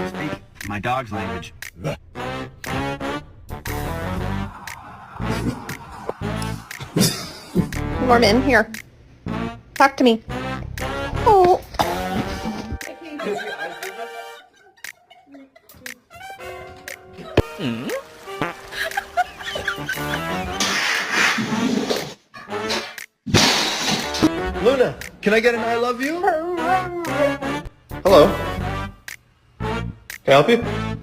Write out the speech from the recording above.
Speak my dog's language. Norman, here. Talk to me. Oh. Luna, can I get an I love you? Hello. Can I help you?